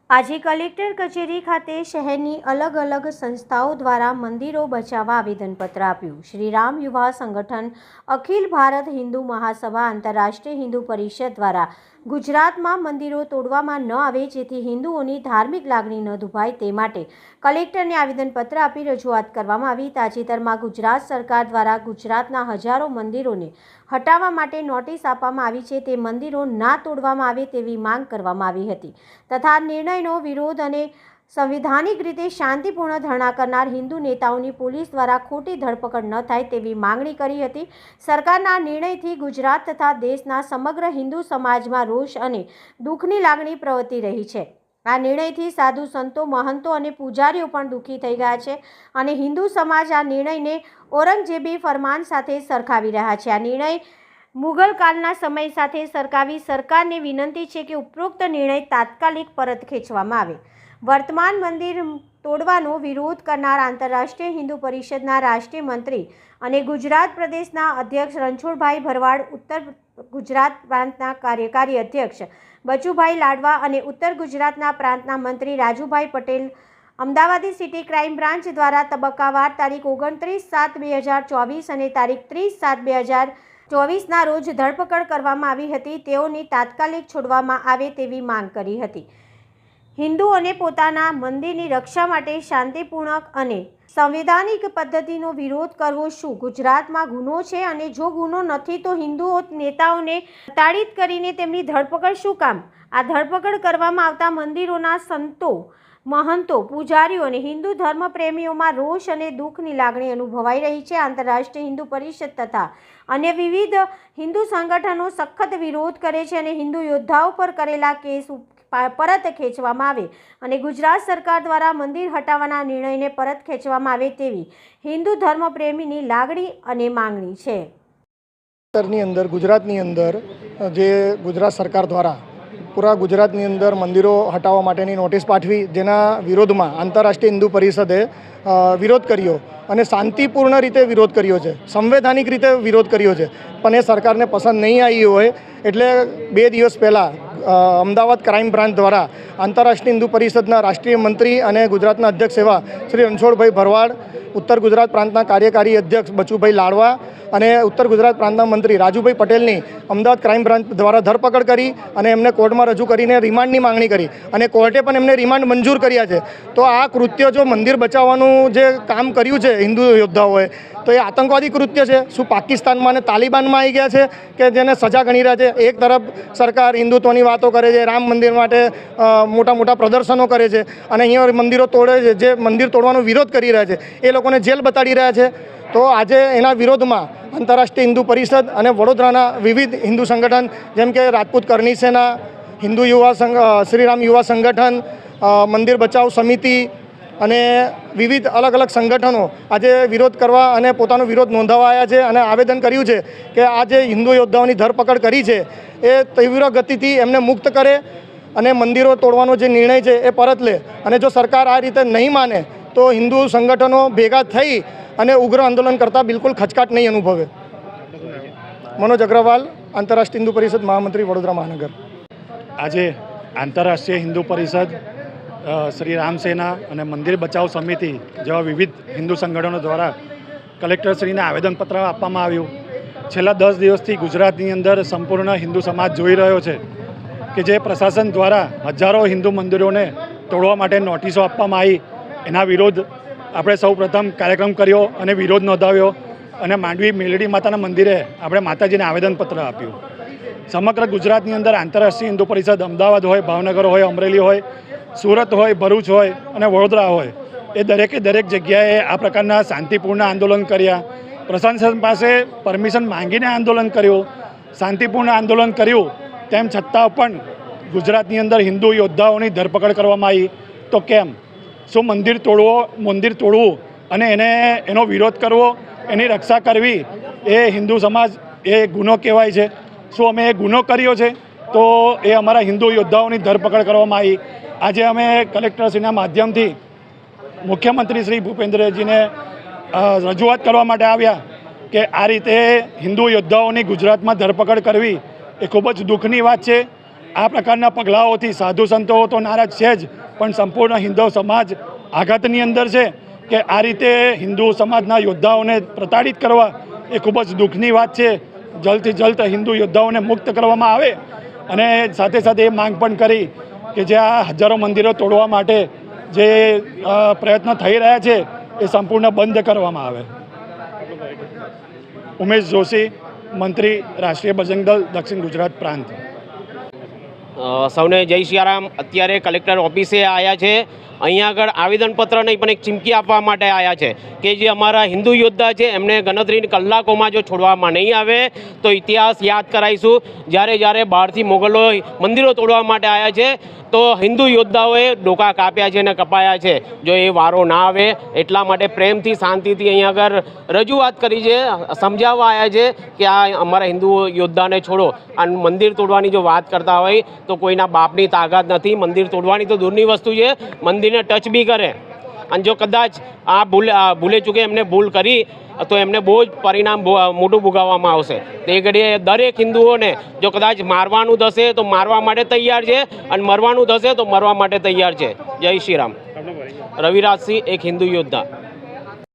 આજે કલેક્ટર કચેરી ખાતે શહેરની અલગ અલગ સંસ્થાઓ દ્વારા મંદિરો બચાવવા આવેદનપત્ર આપ્યું। શ્રી રામ યુવા સંગઠન, અખિલ ભારત હિન્દુ મહાસભા, આંતરરાષ્ટ્રીય હિન્દુ પરિષદ દ્વારા ગુજરાતમાં મંદિરો તોડવામાં ન આવે જેથી હિન્દુઓની ધાર્મિક લાગણી ન દુભાય તે માટે કલેક્ટરને આવેદનપત્ર આપી રજૂઆત કરવામાં આવી। તાજેતરમાં ગુજરાત સરકાર દ્વારા ગુજરાતના હજારો મંદિરોને હટાવવા માટે નોટિસ આપવામાં આવી છે। તે મંદિરો ના તોડવામાં આવે તેવી માંગ કરવામાં આવી હતી તથા નિર્ણયનો વિરોધ અને સંવિધાનિક રીતે શાંતિપૂર્ણ ધરણા કરનાર હિન્દુ નેતાઓની પોલીસ દ્વારા ખોટી ધરપકડ ન થાય તેવી માંગણી કરી હતી। સરકારના નિર્ણયથી ગુજરાત તથા દેશના સમગ્ર હિન્દુ સમાજમાં રોષ અને દુઃખની લાગણી પ્રવર્તી રહી છે। આ નિર્ણયથી સાધુ સંતો, મહંતો અને પૂજારીઓ પણ દુઃખી થઈ ગયા છે અને હિન્દુ સમાજ આ નિર્ણયને ઔરંગઝેબી ફરમાન સાથે સરખાવી રહ્યા છે। આ નિર્ણય મુગલ કાળના સમય સાથે સરખાવી સરકારને વિનંતી છે કે ઉપરોક્ત નિર્ણય તાત્કાલિક પરત ખેંચવામાં આવે। વર્તમાન મંદિર તોડવાનો વિરોધ કરનાર આંતરરાષ્ટ્રીય હિન્દુ પરિષદના રાષ્ટ્રીય મંત્રી અને ગુજરાત પ્રદેશના અધ્યક્ષ રણછોડભાઈ ભરવાડ, ઉત્તર ગુજરાત પ્રાંતના કાર્યકારી અધ્યક્ષ બચુભાઈ લાડવા અને ઉત્તર ગુજરાતના પ્રાંતના મંત્રી રાજુભાઈ પટેલ અમદાવાદી સિટી ક્રાઇમ બ્રાન્ચ દ્વારા તબક્કાવાર તારીખ 29/7/2024 અને તારીખ 30/7/2024ના રોજ ધરપકડ કરવામાં આવી હતી। તેઓની તાત્કાલિક છોડવામાં આવે તેવી માંગ કરી હતી। હિન્દુઓને પોતાના મંદિરની રક્ષા માટે શાંતિપૂર્ણ અને સંવૈધાનિક પદ્ધતિનો વિરોધ કરવો શું ગુજરાતમાં ગુનો છે? અને જો ગુનો નથી તો હિન્દુઓ નેતાઓને પ્રતાડિત કરીને તેમની ધરપકડ શું કામ? આ ધરપકડ કરવામાં આવતા મંદિરોના સંતો, મહંતો, પૂજારીઓ અને હિન્દુ ધર્મ પ્રેમીઓમાં રોષ અને દુઃખની લાગણી અનુભવાઈ રહી છે। આંતરરાષ્ટ્રીય હિન્દુ પરિષદ તથા અન્ય વિવિધ હિન્દુ સંગઠનો સખત વિરોધ કરે છે અને હિન્દુ યોદ્ધાઓ પર કરેલા કેસ પરત ખેંચવામાં આવે અને ગુજરાત સરકાર દ્વારા મંદિર હટાવવાના નિર્ણયને પરત ખેંચવામાં આવે તેવી હિન્દુ ધર્મ પ્રેમીની લાગણી અને માંગણી છે। ગુજરાતની અંદર જે ગુજરાત સરકાર દ્વારા પૂરા ગુજરાતની અંદર મંદિરો હટાવવા માટેની નોટિસ પાઠવી, જેના વિરોધમાં આંતરરાષ્ટ્રીય હિન્દુ પરિષદે વિરોધ કર્યો અને શાંતિપૂર્ણ રીતે વિરોધ કર્યો છે, સંવૈધાનિક રીતે વિરોધ કર્યો છે, પણ એ સરકારને પસંદ નહીં આવી હોય એટલે 2 દિવસ પહેલાં અમદાવાદ ક્રાઇમ બ્રાન્ચ દ્વારા આંતરરાષ્ટ્રીય હિન્દુ પરિષદના રાષ્ટ્રીય મંત્રી અને ગુજરાતના અધ્યક્ષ એવા શ્રી રણછોડભાઈ ભરવાડ, ઉત્તર ગુજરાત પ્રાંતના કાર્યકારી અધ્યક્ષ બચુભાઈ લાડવા અને ઉત્તર ગુજરાત પ્રાંતના મંત્રી રાજુભાઈ પટેલની અમદાવાદ ક્રાઇમ બ્રાન્ચ દ્વારા ધરપકડ કરી અને એમને કોર્ટમાં રજૂ કરીને રિમાન્ડની માંગણી કરી અને કોર્ટે પણ એમને રિમાન્ડ મંજૂર કર્યા છે। તો આ કૃત્ય જો મંદિર બચાવવાનું જે કામ કર્યું છે હિન્દુ યોદ્ધાઓએ, તો એ આતંકવાદી કૃત્ય છે। શું પાકિસ્તાનમાં અને તાલિબાનમાં આવી ગયા છે કે જેને સજા ગણી રહ્યા છે? એક તરફ સરકાર હિન્દુત્વની વાતો કરે છે, રામ મંદિર માટે મોટા મોટા પ્રદર્શનો કરે છે અને અહીંયા મંદિરો તોડે છે, જે મંદિર તોડવાનો વિરોધ કરી રહ્યા છે એ લોકોને જેલ બતાડી રહ્યા છે। તો આજે એના વિરોધમાં આંતરરાષ્ટ્રીય હિન્દુ પરિષદ અને વડોદરાના વિવિધ હિન્દુ સંગઠન જેમ કે રાજપૂત કરણી સેના, હિન્દુ યુવા શ્રી રામ યુવા સંગઠન, મંદિર બચાવ સમિતિ અને વિવિધ અલગ અલગ સંગઠનો આજે વિરોધ કરવા અને પોતાનો વિરોધ નોંધાવવા આવ્યા છે અને આવેદન કર્યું છે કે આ જે હિન્દુ યોદ્ધાઓની ધરપકડ કરી છે એ તીવ્ર ગતિથી એમને મુક્ત કરે અને મંદિરો તોડવાનો જે નિર્ણય છે એ પરત લે। અને જો સરકાર આ રીતે નહીં માને તો હિન્દુ સંગઠનો ભેગા થઈ અને ઉગ્ર આંદોલન કરતાં બિલકુલ ખચકાટ નહીં અનુભવે। મનોજ અગ્રવાલ, આંતરરાષ્ટ્રીય હિન્દુ પરિષદ મહામંત્રી, વડોદરા મહાનગર। આજે આંતરરાષ્ટ્રીય હિન્દુ પરિષદ, શ્રી રામ સેના અને મંદિર બચાવ સમિતિ જેવા વિવિધ હિન્દુ સંગઠનો દ્વારા કલેક્ટરશ્રીને આવેદનપત્ર આપવામાં આવ્યું। છેલ્લા 10 દિવસથી ગુજરાતની અંદર સંપૂર્ણ હિન્દુ સમાજ જોઈ રહ્યો છે કે જે પ્રશાસન દ્વારા હજારો હિન્દુ મંદિરોને તોડવા માટે નોટિસો આપવામાં આવી। એના વિરોધ આપણે સૌ પ્રથમ કાર્યક્રમ કર્યો અને વિરોધ નોંધાવ્યો અને માંડવી મેલડી માતાના મંદિરે આપણે માતાજીને આવેદનપત્ર આપ્યું। સમગ્ર ગુજરાતની અંદર આંતરરાષ્ટ્રીય હિન્દુ પરિષદ અમદાવાદ હોય, ભાવનગર હોય, અમરેલી હોય, સુરત હોય, ભરૂચ હોય અને વડોદરા હોય, એ દરેક જગ્યાએ આ પ્રકારના શાંતિપૂર્ણ આંદોલન કર્યા। પ્રશાસન પાસે પરમિશન માંગીને આંદોલન કર્યું, શાંતિપૂર્ણ આંદોલન કર્યું, તેમ છતાં પણ ગુજરાતની અંદર હિન્દુ યોદ્ધાઓની ધરપકડ કરવામાં આવી। તો કેમ? શું મંદિર તોડવું અને એનો વિરોધ કરવો, એની રક્ષા કરવી એ હિન્દુ સમાજ એ ગુનો કહેવાય છે? શું અમે એ ગુનો કર્યો છે? તો એ અમારા હિન્દુ યોદ્ધાઓની ધરપકડ કરવામાં આવી। આજે અમે કલેક્ટરશ્રીના માધ્યમથી મુખ્યમંત્રી શ્રી ભૂપેન્દ્રજીને રજૂઆત કરવા માટે આવ્યા કે આ રીતે હિન્દુ યોદ્ધાઓની ગુજરાતમાં ધરપકડ કરવી એ ખૂબ જ દુઃખની વાત છે આ પ્રકારના પગલાઓથી સાધુ સંતો તો નારાજ છે જ, પણ સંપૂર્ણ હિન્દુ સમાજ આઘાતની અંદર છે કે આ રીતે હિન્દુ સમાજના યોદ્ધાઓને પ્રતાડિત કરવા એ ખૂબ જ દુઃખની વાત છે. જલ્દથી જલ્દ હિન્દુ યોદ્ધાઓને મુક્ત કરવામાં આવે અને સાથે સાથે એ માંગ પણ કરી કે જે આ હજારો મંદિરો તોડવા માટે જે પ્રયત્ન થઈ રહ્યા છે એ સંપૂર્ણ બંધ કરવામાં આવે. ઉમેશ જોશી, મંત્રી, રાષ્ટ્રીય બજરંગ દળ, દક્ષિણ ગુજરાત પ્રાંત. સૌને જય સિયારામ. અત્યારે કલેક્ટર ઓફિસે આવ્યા છે. અહીંયા આગળ આવેદનપત્ર નહીં પણ એક ચીમકી આપવા માટે આવ્યા છે કે જે અમારા હિન્દુ યોદ્ધા છે એમને ગણતરીની કલાકોમાં જો છોડવામાં નહીં આવે તો ઇતિહાસ યાદ કરાવીશું. જ્યારે બહારથી મોગલો મંદિરો તોડવા માટે આવ્યા છે તો હિન્દુ યોદ્ધાઓએ ડોકા કાપ્યા છે અને કપાયા છે. જો એ વારો ના આવે એટલા માટે પ્રેમથી શાંતિથી અહીંયા આગળ રજૂઆત કરી છે, સમજાવવા આવ્યા છે કે આ અમારા હિન્દુ યોદ્ધાને છોડો. અને મંદિર તોડવાની જો વાત કરતા હોય તો કોઈના બાપની તાકાત નથી. મંદિર તોડવાની તો દૂરની વસ્તુ છે, મંદિરને ટચ બી કરે અને જો કદાચ આ ભૂલે ચૂકે એમને ભૂલ કરી તો એમને બહુ જ પરિણામ મોટું ભોગવવામાં આવશે. તે ઘડીએ દરેક હિન્દુઓને જો કદાચ મારવાનું થશે તો મારવા માટે તૈયાર છે અને મરવાનું થશે તો મરવા માટે તૈયાર છે. જય શ્રી રામ. રવિરાજસિંહ, એક હિન્દુ યોદ્ધા.